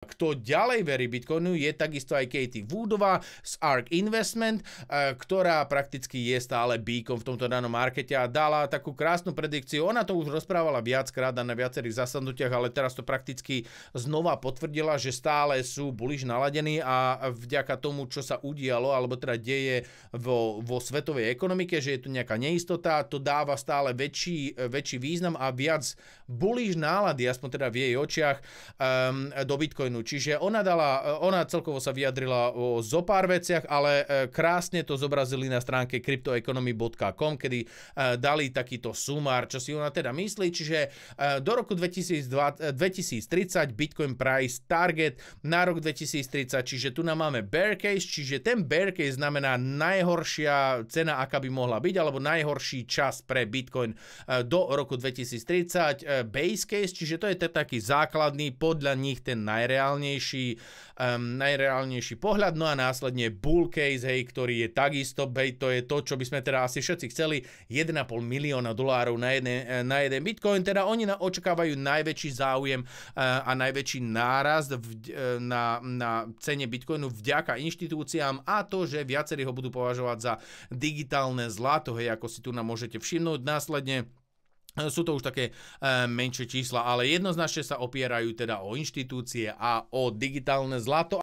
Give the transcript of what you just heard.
Kto ďalej verí Bitcoinu, je takisto aj Katie Woodová z ARK Investment, ktorá prakticky je stále beacon v tomto danom markete a dala takú krásnu predikciu. Ona to už rozprávala viackrát a na viacerých zasadnutiach, ale teraz to prakticky znova potvrdila, že stále sú bullish naladení a vďaka tomu, čo sa udialo, alebo teda deje vo svetovej ekonomike, že je tu nejaká neistota, to dáva stále väčší význam a viac bullish nálady, aspoň teda v jej očiach, do Bitcoinu. Čiže ona celkovo sa vyjadrila o zopár veciach, ale krásne to zobrazili na stránke cryptoeconomy.com, kedy dali takýto sumár, čo si ona teda myslí. Čiže do roku 2030 Bitcoin price target na rok 2030, čiže tu nám máme bear case, čiže ten bear case znamená najhoršia cena, aká by mohla byť, alebo najhorší čas pre Bitcoin do roku 2030, base case, čiže to je taký základný, podľa nich ten najreálnejší pohľad, no a následne bull case, hej, ktorý je takisto, to je to, čo by sme teda asi všetci chceli, $1,5 milióna na jeden Bitcoin, teda oni očakávajú najväčší záujem a najväčší nárast na cene Bitcoinu vďaka inštitúciám a to, že viacerí ho budú považovať za digitálne zlato, hej, ako si tu nám môžete všimnúť. Následne sú to už také menšie čísla, ale jednoznačne sa opierajú teda o inštitúcie a o digitálne zlato.